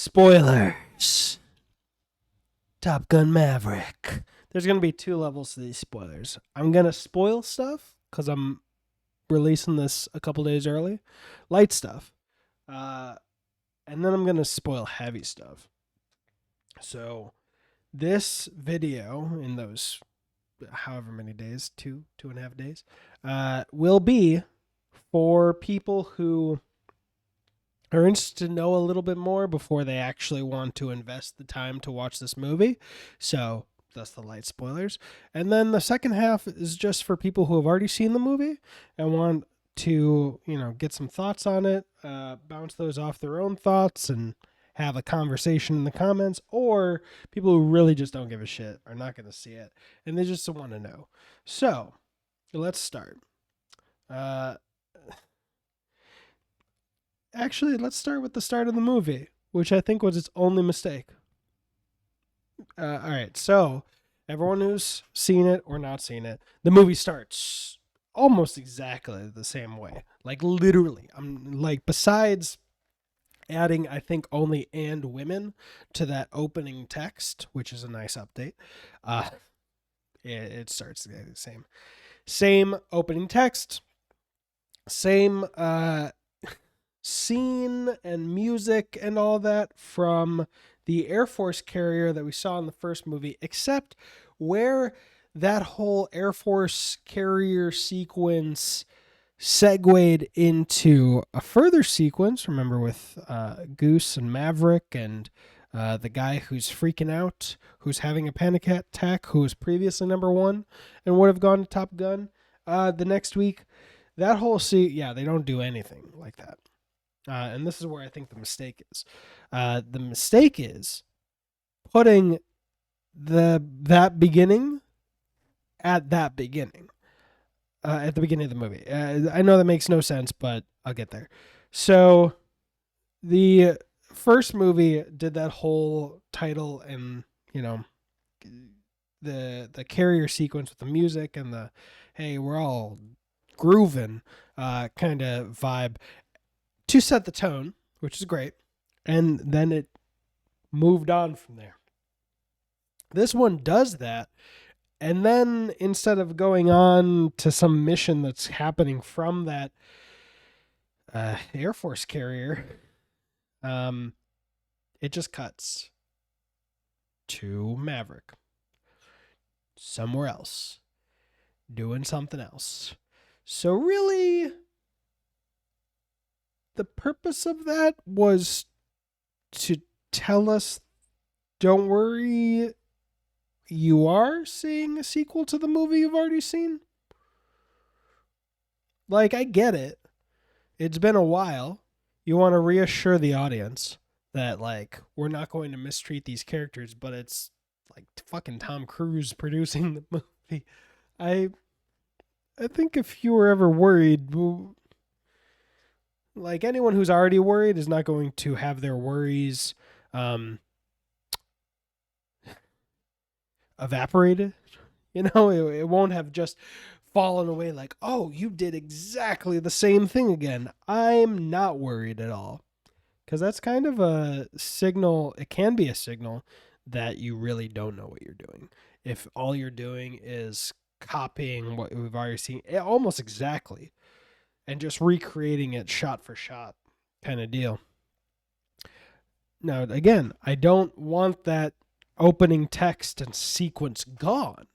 Spoilers. Top Gun Maverick. There's going to be two levels to these spoilers. I'm going to spoil stuff because I'm releasing this a couple days early. Light stuff. And then I'm going to spoil heavy stuff. So this video in those however many days, 2.5 days, will be for people who are interested to know a little bit more before they actually want to invest the time to watch this movie. So that's the light spoilers. And then the second half is just for people who have already seen the movie and want to, get some thoughts on it, bounce those off their own thoughts and have a conversation in the comments, or people who really just don't give a shit are not going to see it and they just want to know. So let's start. Actually, let's start with the start of the movie, which I think was its only mistake. All right, so everyone who's seen it or not seen it, the movie starts almost exactly the same way. Like literally, besides adding, I think, only "and women" to that opening text, which is a nice update. It starts exactly the same. Same opening text, same scene and music and all that from the Air Force carrier that we saw in the first movie, except where that whole Air Force carrier sequence segued into a further sequence, remember, with Goose and Maverick and the guy who's freaking out, who's having a panic attack, who was previously number one and would have gone to Top Gun the next week. That whole they don't do anything like that. And this is where I think the mistake is. The mistake is putting that beginning at that beginning. At the beginning of the movie. I know that makes no sense, but I'll get there. So the first movie did that whole title and, the carrier sequence with the music and the, hey, we're all grooving kind of vibe to set the tone, which is great. And then it moved on from there. This one does that. And then instead of going on to some mission that's happening from that Air Force carrier, it just cuts to Maverick somewhere else, doing something else. So really, the purpose of that was to tell us, don't worry, you are seeing a sequel to the movie you've already seen? Like, I get it. It's been a while. You want to reassure the audience that, we're not going to mistreat these characters, but it's, fucking Tom Cruise producing the movie. I think if you were ever worried, anyone who's already worried is not going to have their worries evaporated. It won't have just fallen away like, oh, you did exactly the same thing again. I'm not worried at all. Because that's kind of a signal. It can be a signal that you really don't know what you're doing. If all you're doing is copying what we've already seen almost exactly and just recreating it shot for shot kind of deal. Now, again, I don't want that opening text and sequence gone.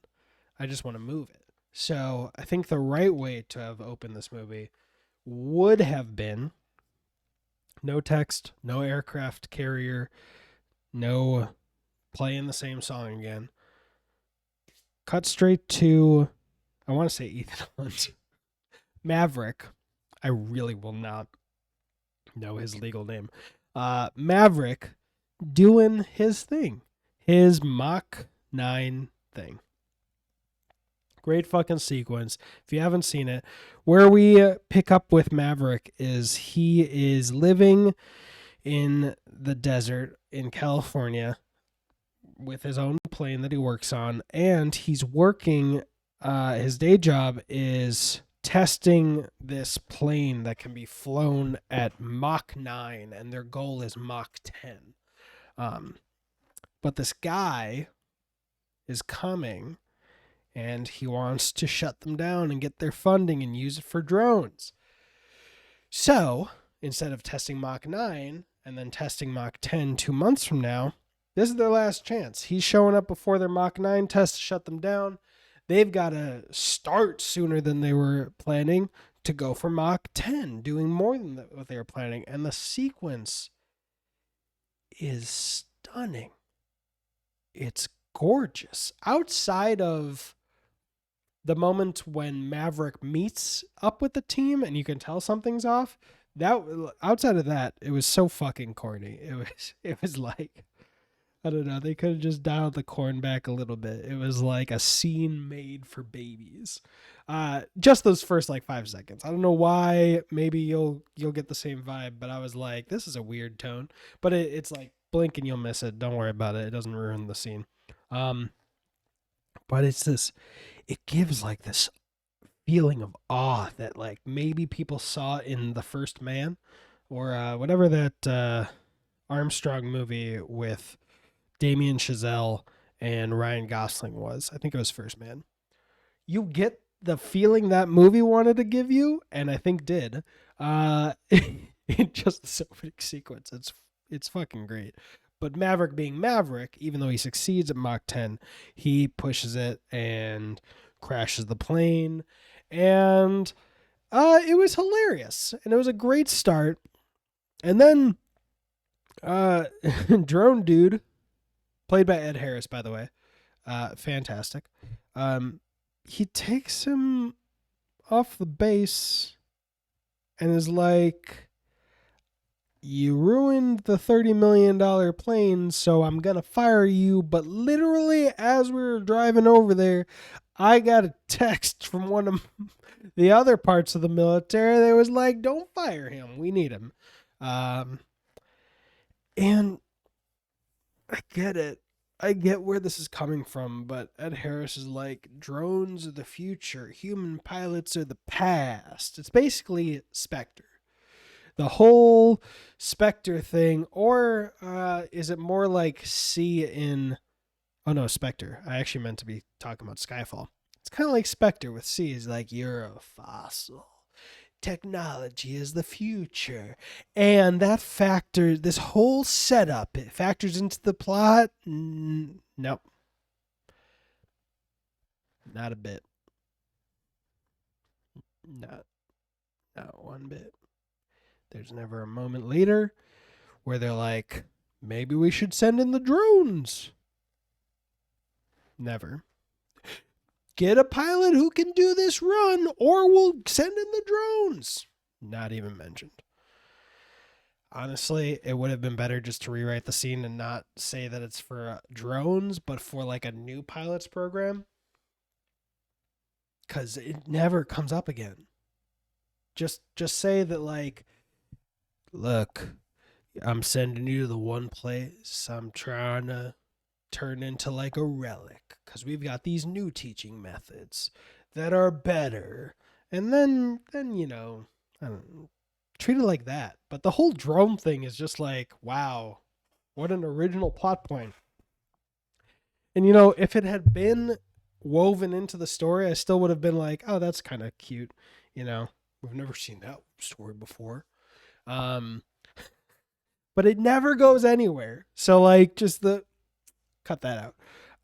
I just want to move it. So I think the right way to have opened this movie would have been no text, no aircraft carrier, no playing the same song again. Cut straight to, I want to say Ethan Hunt. Maverick. I really will not know his legal name. Maverick doing his thing. His Mach 9 thing. Great fucking sequence. If you haven't seen it, where we pick up with Maverick is he is living in the desert in California with his own plane that he works on, and he's working, his day job is testing this plane that can be flown at Mach 9, and their goal is Mach 10. But this guy is coming and he wants to shut them down and get their funding and use it for drones. So instead of testing Mach 9 and then testing Mach 10 2 months from now, this is their last chance. He's showing up before their Mach 9 test to shut them down. They've got to start sooner than they were planning to go for Mach 10, doing more than what they were planning. And the sequence is stunning. It's gorgeous. Outside of the moment when Maverick meets up with the team and you can tell something's off, that outside of that, it was so fucking corny. It was like, I don't know, they could have just dialed the corn back a little bit. It was like a scene made for babies. Just those first like 5 seconds. I don't know why. Maybe you'll get the same vibe, but I was like, this is a weird tone. But it's like blink and you'll miss it. Don't worry about it. It doesn't ruin the scene. But it's this. It gives like this feeling of awe that like maybe people saw in The First Man or whatever that Armstrong movie with Damien Chazelle and Ryan Gosling was. I think it was First Man. You get the feeling that movie wanted to give you, and I think did. In just this opening sequence, it's fucking great. But Maverick being Maverick, even though he succeeds at Mach 10, he pushes it and crashes the plane, and it was hilarious, and it was a great start. And then Drone Dude, played by Ed Harris, by the way. Fantastic. He takes him off the base and is like, you ruined the $30 million plane, so I'm going to fire you. But literally, as we were driving over there, I got a text from one of the other parts of the military that was like, don't fire him. We need him. And I get it. I get where this is coming from, but Ed Harris is like, drones are the future. Human pilots are the past. It's basically Spectre. The whole Spectre thing, or is it more like C in... Oh no, Spectre. I actually meant to be talking about Skyfall. It's kind of like Spectre with C. It's like, you're a fossil. Technology is the future. And that factors, this whole setup, it factors into the plot. Nope. Not a bit. Not one bit. There's never a moment later where they're like, maybe we should send in the drones. Never. Get a pilot who can do this run, or we'll send in the drones. Not even mentioned. Honestly, it would have been better just to rewrite the scene and not say that it's for drones, but for like a new pilots program. Because it never comes up again. Just say that, like, look, I'm sending you to the one place I'm trying to turn into like a relic, because we've got these new teaching methods that are better. And then you know, I don't know, treat it like that. But the whole drone thing is just like, wow, what an original plot point. And you know, if it had been woven into the story, I still would have been like, oh, that's kind of cute. You know, we've never seen that story before. But it never goes anywhere. So like, just cut that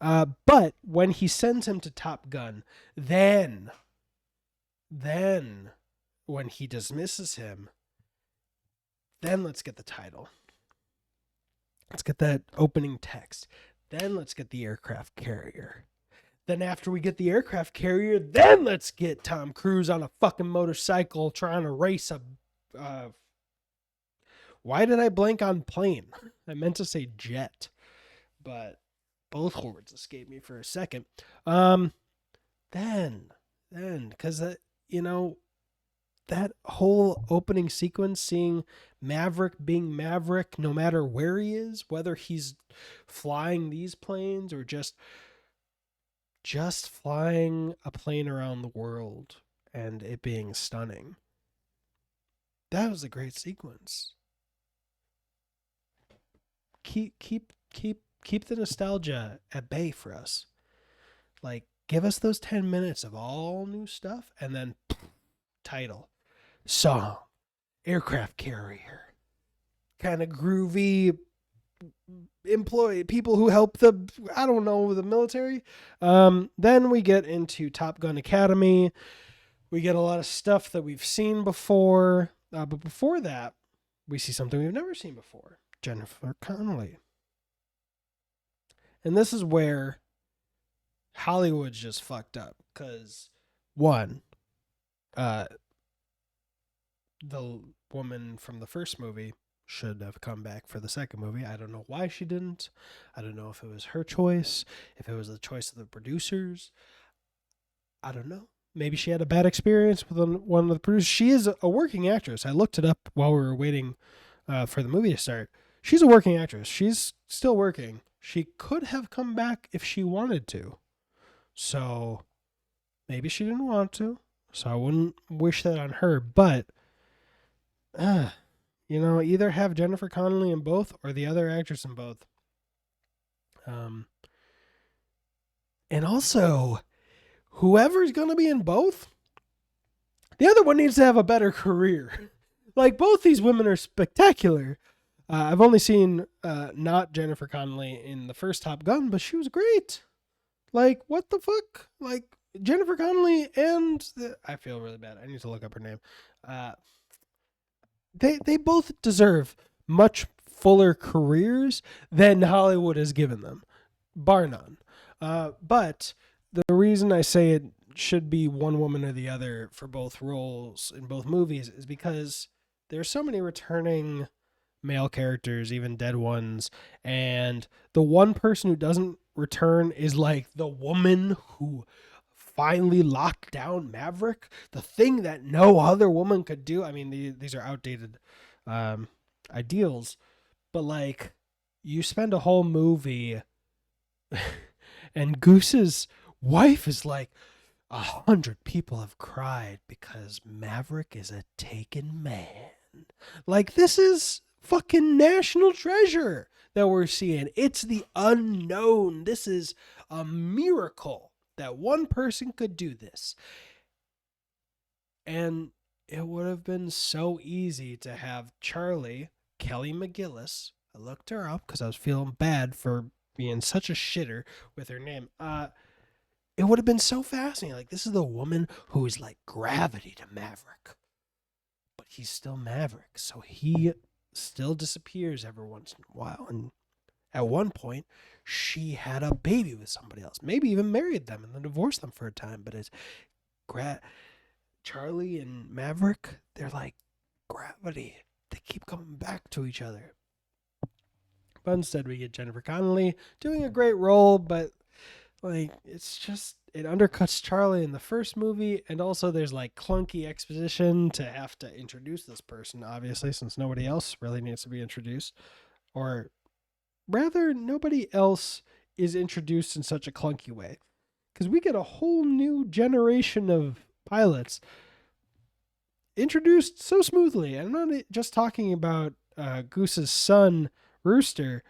out. But when he sends him to Top Gun, then when he dismisses him, then let's get the title. Let's get that opening text. Then let's get the aircraft carrier. Then after we get the aircraft carrier, then let's get Tom Cruise on a fucking motorcycle trying to race a... why did I blank on plane? I meant to say jet. But both words escaped me for a second. Then, because, you know, that whole opening sequence, seeing Maverick being Maverick, no matter where he is, whether he's flying these planes or just flying a plane around the world and it being stunning. That was a great sequence. keep the nostalgia at bay for us. Like, give us those 10 minutes of all new stuff, and then title, song, aircraft carrier, kind of groovy employee people who help the, I don't know, the military. Then we get into Top Gun Academy. We get a lot of stuff that we've seen before, but before that, we see something we've never seen before: Jennifer Connelly. And this is where Hollywood's just fucked up, because one, the woman from the first movie should have come back for the second movie. I don't know why she didn't. I don't know if it was her choice, if it was the choice of the producers. I don't know. Maybe she had a bad experience with one of the producers. She is a working actress. I looked it up while we were waiting for the movie to start. She's a working actress. She's still working. She could have come back if she wanted to. So maybe she didn't want to. So I wouldn't wish that on her. But, either have Jennifer Connelly in both or the other actress in both. And also, whoever's going to be in both, the other one needs to have a better career. Like, both these women are spectacular. I've only seen not Jennifer Connelly in the first Top Gun, but she was great. Like, what the fuck? Like, Jennifer Connelly and I feel really bad. I need to look up her name. They both deserve much fuller careers than Hollywood has given them, bar none. But the reason I say it should be one woman or the other for both roles in both movies is because there's so many returning male characters, even dead ones, and the one person who doesn't return is like the woman who finally locked down Maverick, the thing that no other woman could do. I mean, these are outdated ideals, but like, you spend a whole movie and Goose's wife is like, 100 people have cried because Maverick is a taken man. Like, this is fucking national treasure that we're seeing. It's the unknown. This is a miracle that one person could do this. And it would have been so easy to have Charlie, Kelly McGillis. I looked her up because I was feeling bad for being such a shitter with her name. It would have been so fascinating. Like, this is the woman who is like gravity to Maverick. But he's still Maverick, so he still disappears every once in a while. And at one point, she had a baby with somebody else. Maybe even married them and then divorced them for a time. But it's Charlie and Maverick, they're like gravity. They keep coming back to each other. But instead, we get Jennifer Connelly doing a great role, but like, it's just, it undercuts Charlie in the first movie, and also there's like clunky exposition to have to introduce this person, obviously, since nobody else really needs to be introduced. Or rather, nobody else is introduced in such a clunky way. Because we get a whole new generation of pilots introduced so smoothly. I'm not just talking about Goose's son, Rooster.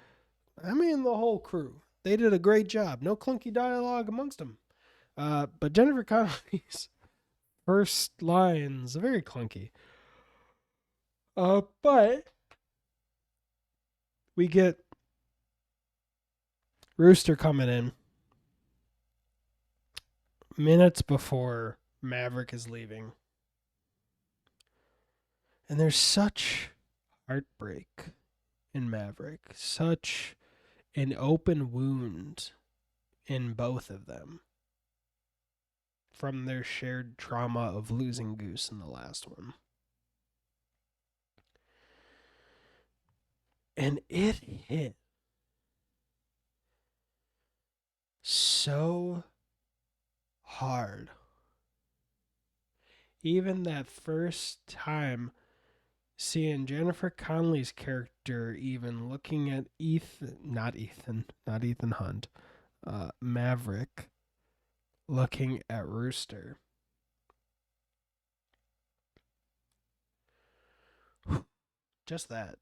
I mean, the whole crew. They did a great job. No clunky dialogue amongst them. But Jennifer Connelly's first lines are very clunky. But we get Rooster coming in minutes before Maverick is leaving. And there's such heartbreak in Maverick. Such an open wound in both of them from their shared trauma of losing Goose in the last one. And it hit so hard. Even that first time seeing Jennifer Connelly's character even looking at not Ethan Hunt, Maverick, looking at Rooster. Just that.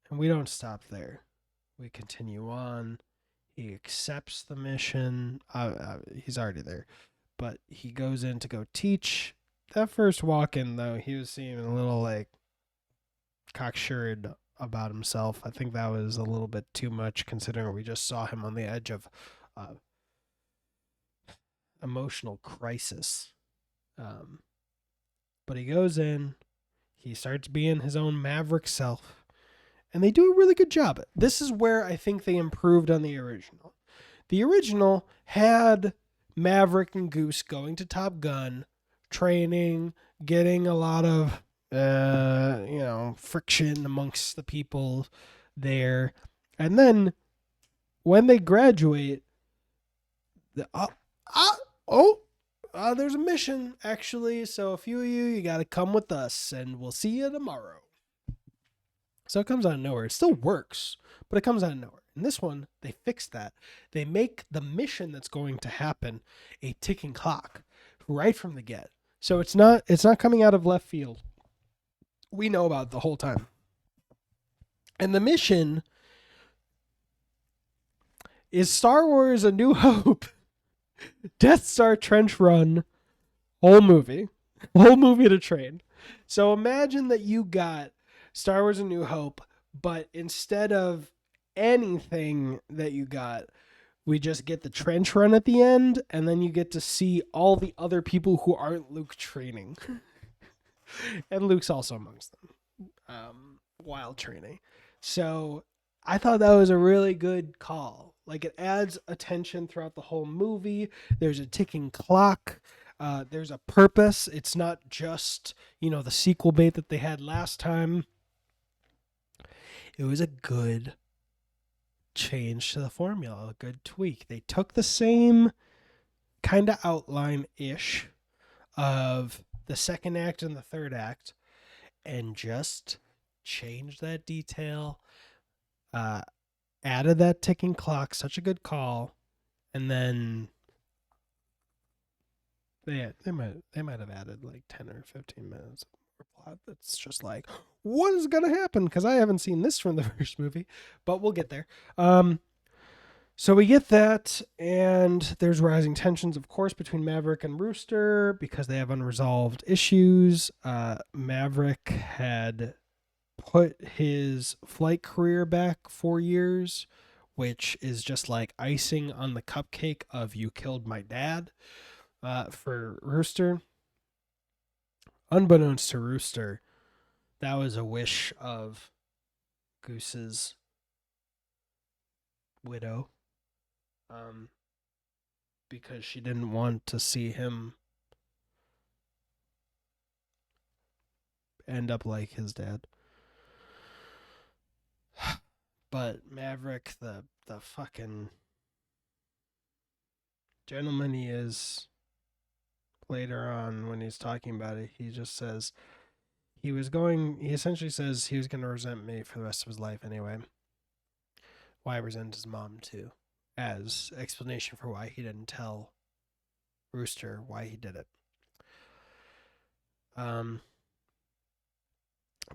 And we don't stop there. We continue on. He accepts the mission. He's already there, but he goes in to go teach. That first walk in, though, he was seeming a little like cocksured about himself. I think that was a little bit too much considering we just saw him on the edge of uh, emotional crisis. Um, but he goes in, he starts being his own maverick self, and they do a really good job. This is where I think they improved on the original. The original had Maverick and Goose going to Top Gun, training, getting a lot of friction amongst the people there, and then when they graduate, the there's a mission actually. So a few of you got to come with us, and we'll see you tomorrow. So it comes out of nowhere. It still works, but it comes out of nowhere. In this one, they fixed that. They make the mission that's going to happen a ticking clock right from the get. So it's not coming out of left field. We know about it the whole time. And the mission is Star Wars A New Hope, Death Star Trench Run, whole movie to train. So imagine that you got Star Wars A New Hope, but instead of anything that you got, we just get the trench run at the end, and then you get to see all the other people who aren't Luke training. And Luke's also amongst them while training. So I thought that was a really good call. Like, it adds attention throughout the whole movie. There's a ticking clock. There's a purpose. It's not just, the sequel bait that they had last time. It was a good change to the formula, a good tweak. They took the same kind of outline-ish of the second act and the third act and just changed that detail, added that ticking clock, such a good call, and then they might have added like 10 or 15 minutes more plot that's just like, what is going to happen? Because I haven't seen this from the first movie, but we'll get there. So we get that, and there's rising tensions, of course, between Maverick and Rooster because they have unresolved issues. Maverick had put his flight career back 4 years, which is just like icing on the cupcake of you killed my dad for Rooster. Unbeknownst to Rooster, that was a wish of Goose's widow. Because she didn't want to see him end up like his dad. But Maverick, the fucking gentleman he is, later on when he's talking about it, he just says he essentially says he was going to resent me for the rest of his life anyway. Why resent his mom too, as explanation for why he didn't tell Rooster why he did it. But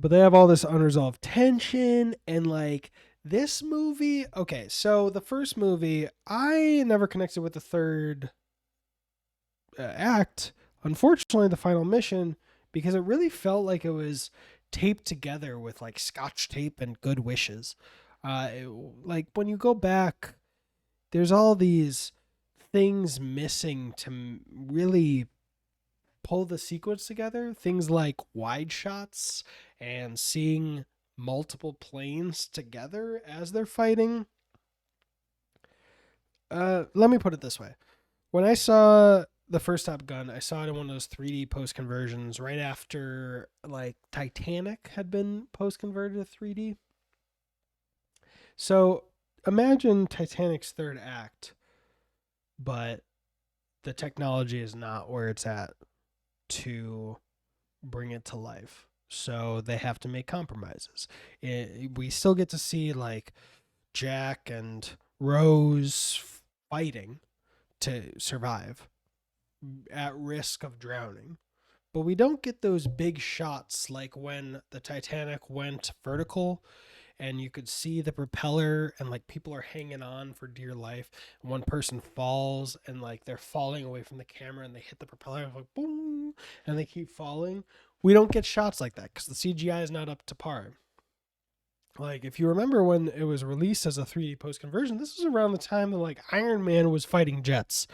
they have all this unresolved tension, and like this movie, okay, so the first movie, I never connected with the third act, unfortunately the final mission, because it really felt like it was taped together with like scotch tape and good wishes. Like when you go back, there's all these things missing to really pull the sequence together. Things like wide shots and seeing multiple planes together as they're fighting. Let me put it this way. When I saw the first Top Gun, I saw it in one of those 3D post conversions right after like Titanic had been post converted to 3D. So imagine Titanic's third act, but the technology is not where it's at to bring it to life. So they have to make compromises. We still get to see like Jack and Rose fighting to survive at risk of drowning. But we don't get those big shots like when the Titanic went vertical and you could see the propeller, and like people are hanging on for dear life. And one person falls, and like they're falling away from the camera, and they hit the propeller, and like boom, and they keep falling. We don't get shots like that because the CGI is not up to par. Like if you remember when it was released as a 3D post conversion, this was around the time that like Iron Man was fighting jets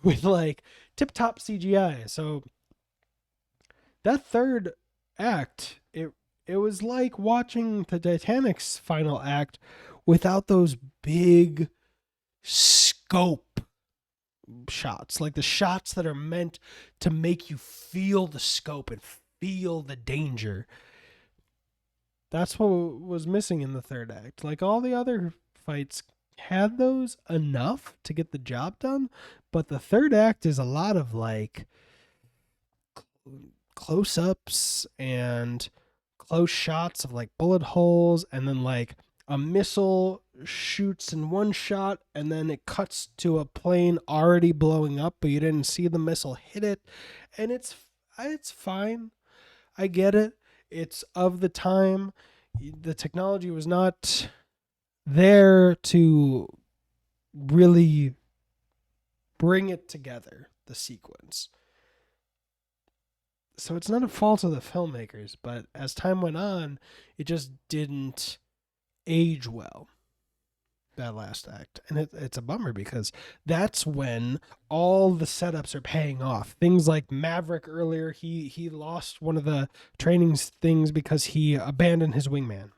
with like tip top CGI. So that third act, it was like watching the Titanic's final act without those big scope shots, like the shots that are meant to make you feel the scope and feel the danger. That's what was missing in the third act. Like all the other fights had those enough to get the job done, but the third act is a lot of like close ups and close shots of like bullet holes, and then like a missile shoots in one shot and then it cuts to a plane already blowing up, but you didn't see the missile hit it. And it's fine. I get it. It's of the time. The technology was not there to really bring it together, the sequence. So it's not a fault of the filmmakers, but as time went on, it just didn't age well, that last act. And it's a bummer because that's when all the setups are paying off. Things like Maverick earlier, he lost one of the training things because he abandoned his wingman.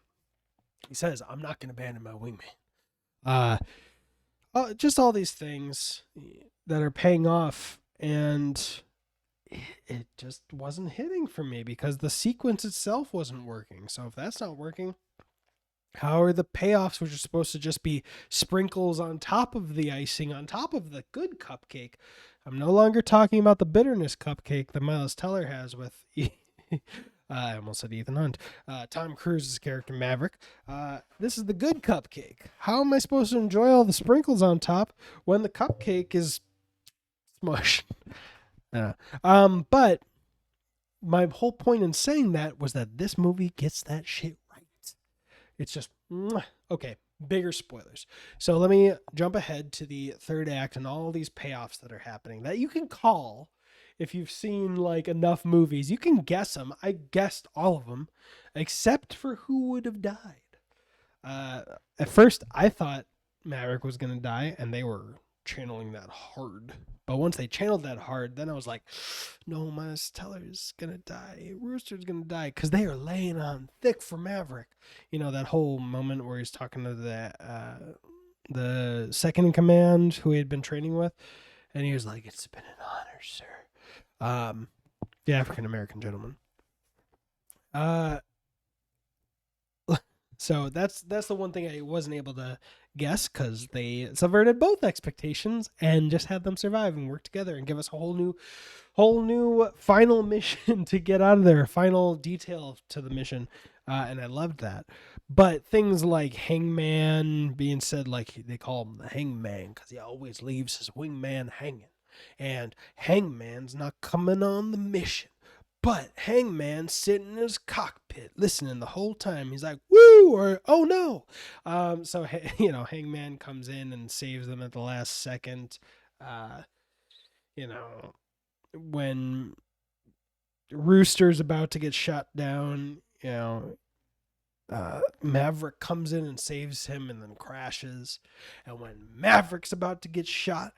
He says, I'm not going to abandon my wingman. Just all these things that are paying off, and it just wasn't hitting for me because the sequence itself wasn't working. So if that's not working, how are the payoffs, which are supposed to just be sprinkles on top of the icing, on top of the good cupcake? I'm no longer talking about the bitterness cupcake that Miles Teller has with, I almost said Ethan Hunt, Tom Cruise's character Maverick. This is the good cupcake. How am I supposed to enjoy all the sprinkles on top when the cupcake is smushed? But my whole point in saying that was that this movie gets that shit right. It's just okay. Bigger spoilers. So let me jump ahead to the third act and all these payoffs that are happening that you can call if you've seen like enough movies. You can guess them. I guessed all of them except for who would have died. At first, I thought Maverick was going to die, and they were channeling that hard. But once they channeled that hard, then I was like, no, Miles Teller's going to die. Rooster's going to die because they are laying on thick for Maverick. You know, that whole moment where he's talking to the second in command who he had been training with, and he was like, it's been an honor, sir. The African-American gentleman. So that's the one thing I wasn't able to guess because they subverted both expectations and just had them survive and work together and give us a whole new final mission to get out of there, final detail to the mission, and I loved that. But things like Hangman being said, like they call him the Hangman because he always leaves his wingman hanging, and Hangman's not coming on the mission. But Hangman's sitting in his cockpit listening the whole time. He's like, woo, or oh no. So, Hangman comes in and saves them at the last second. When Rooster's about to get shot down, Maverick comes in and saves him and then crashes. And when Maverick's about to get shot,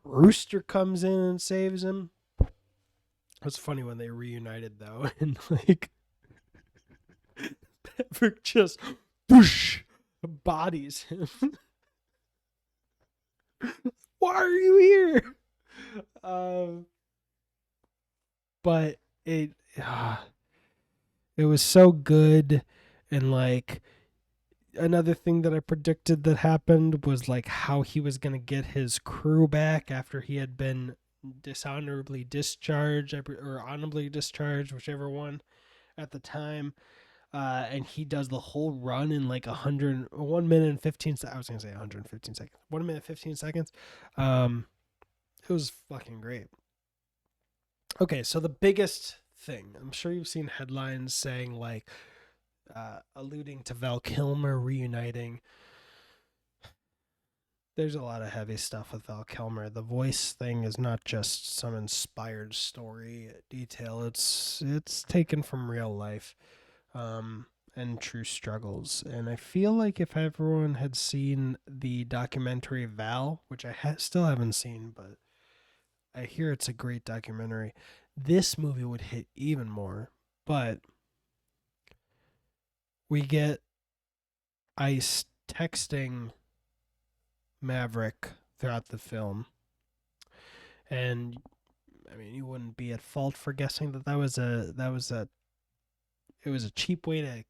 Rooster comes in and saves him. It was funny when they reunited though, and like Maverick just whoosh, bodies him. Why are you here? But it was so good, and like another thing that I predicted that happened was like how he was gonna get his crew back after he had been dishonorably discharged or honorably discharged, whichever one at the time. And he does the whole run in like 1 minute and 15 seconds. I was gonna say 115 seconds. 1 minute 15 seconds. It was fucking great. Okay, so the biggest thing, I'm sure you've seen headlines saying like alluding to Val Kilmer reuniting. There's a lot of heavy stuff with Val Kilmer. The voice thing is not just some inspired story detail. It's taken from real life, and true struggles. And I feel like if everyone had seen the documentary Val, which I still haven't seen, but I hear it's a great documentary, this movie would hit even more. But we get Ice texting Maverick throughout the film, and I mean, you wouldn't be at fault for guessing that it was a cheap way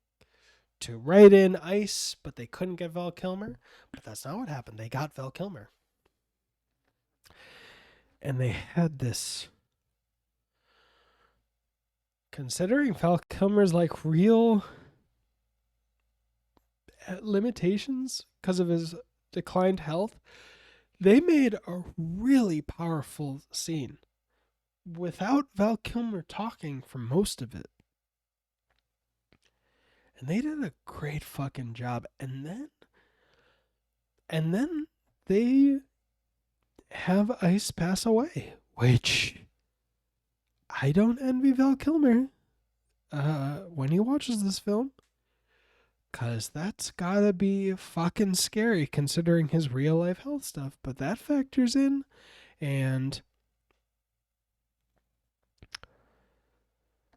to write in Ice, but they couldn't get Val Kilmer. But that's not what happened. They got Val Kilmer, and they had this. Considering Val Kilmer's like real limitations because of his declined health, they made a really powerful scene without Val Kilmer talking for most of it. And they did a great fucking job. And then they have Ice pass away, which I don't envy Val Kilmer when he watches this film, because that's gotta be fucking scary considering his real life health stuff. But that factors in, and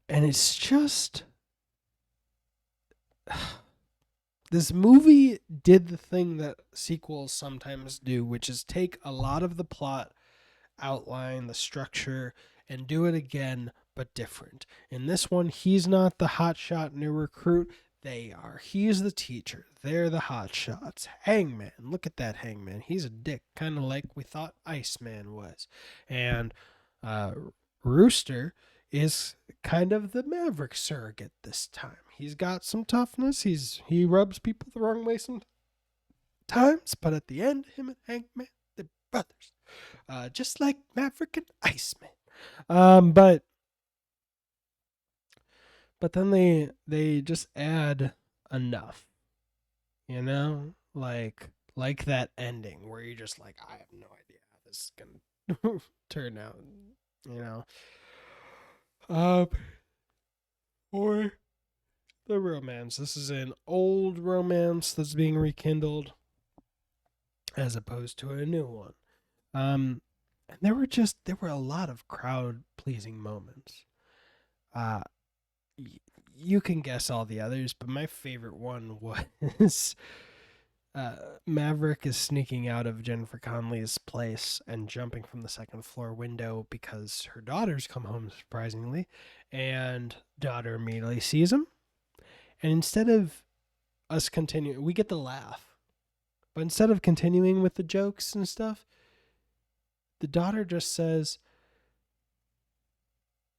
it's just this movie did the thing that sequels sometimes do, which is take a lot of the plot outline, the structure, and do it again, but different. In this one, he's not the hotshot new recruit. They are. He's the teacher. They're the hotshots. Hangman. Look at that Hangman. He's a dick, kind of like we thought Iceman was. And Rooster is kind of the Maverick surrogate this time. He's got some toughness. He rubs people the wrong way sometimes, but at the end, him and Hangman, they're brothers. Just like Maverick and Iceman. But then they just add enough, like that ending where you're just like, I have no idea how this is gonna turn out, you know. Or the romance. This is an old romance that's being rekindled as opposed to a new one. And there were a lot of crowd pleasing moments. Uh, you can guess all the others, but my favorite one was Maverick is sneaking out of Jennifer Connelly's place and jumping from the second floor window because her daughter's come home surprisingly, and daughter immediately sees him. And instead of us continuing, we get the laugh, but instead of continuing with the jokes and stuff, the daughter just says,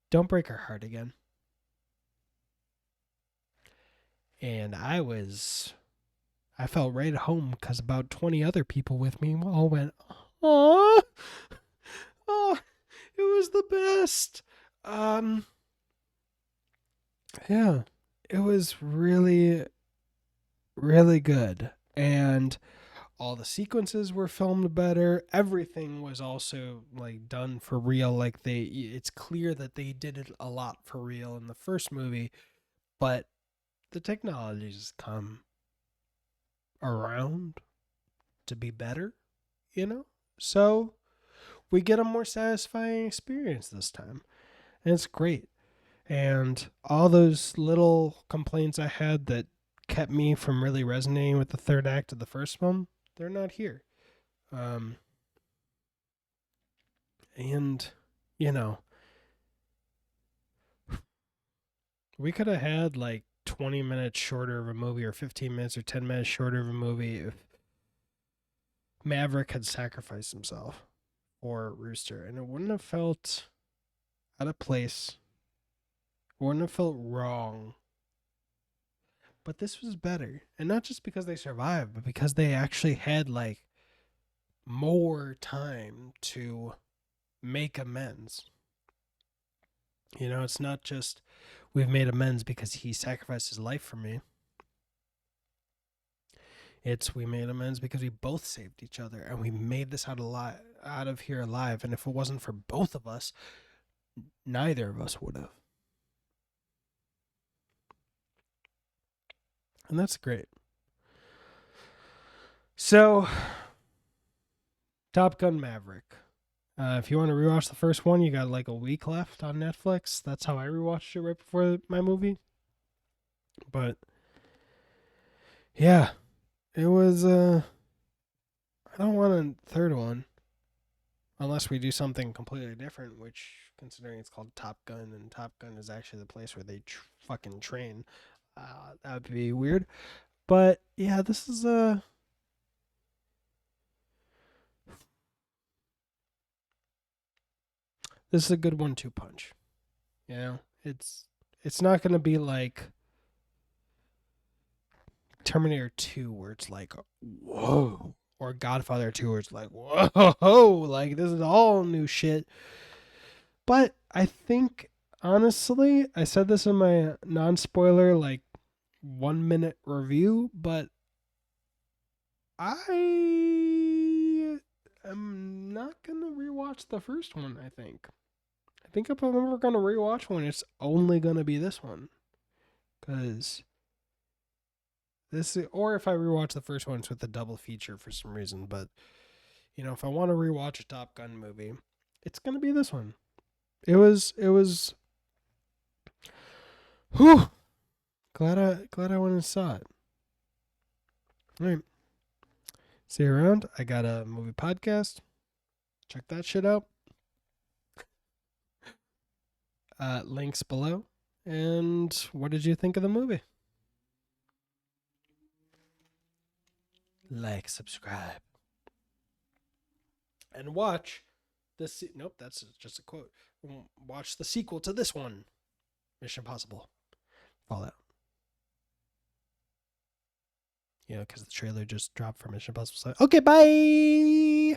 "Don't break her heart again." And I felt right at home because about 20 other people with me all went, "Aw, oh, it was the best." Yeah, it was really, really good. And all the sequences were filmed better. Everything was also like done for real. Like it's clear that they did it a lot for real in the first movie, but the technology's come around to be better, So we get a more satisfying experience this time. And it's great. And all those little complaints I had that kept me from really resonating with the third act of the first one, they're not here. And, you know, we could have had like 20 minutes shorter of a movie or 15 minutes or 10 minutes shorter of a movie if Maverick had sacrificed himself for Rooster, and it wouldn't have felt out of place. It wouldn't have felt wrong. But this was better. And not just because they survived, but because they actually had like more time to make amends. It's not just we've made amends because he sacrificed his life for me. It's we made amends because we both saved each other and we made this out of here alive. And if it wasn't for both of us, neither of us would have. And that's great. So, Top Gun Maverick. If you want to rewatch the first one, you got like a week left on Netflix. That's how I rewatched it right before my movie. But yeah, it was. I don't want a third one unless we do something completely different. Which, considering it's called Top Gun and Top Gun is actually the place where they fucking train, that would be weird. But yeah, this is a. This is a good 1-2 punch. You know, it's not gonna be like Terminator 2 where it's like whoa, or Godfather 2 where it's like whoa, like this is all new shit. But I think honestly, I said this in my non-spoiler like 1-minute review, but I am not gonna rewatch the first one. I think if I'm ever gonna rewatch one, it's only gonna be this one, because or if I rewatch the first one, it's with a double feature for some reason. But if I want to rewatch a Top Gun movie, it's gonna be this one. It was. Whew. Glad I went and saw it. All right. See you around. I got a movie podcast. Check that shit out. Links below. And what did you think of the movie? Like, subscribe, and watch this. Nope, that's just a quote. Watch the sequel to this one, Mission Impossible Fallout. Because the trailer just dropped for Mission Impossible. Okay, bye.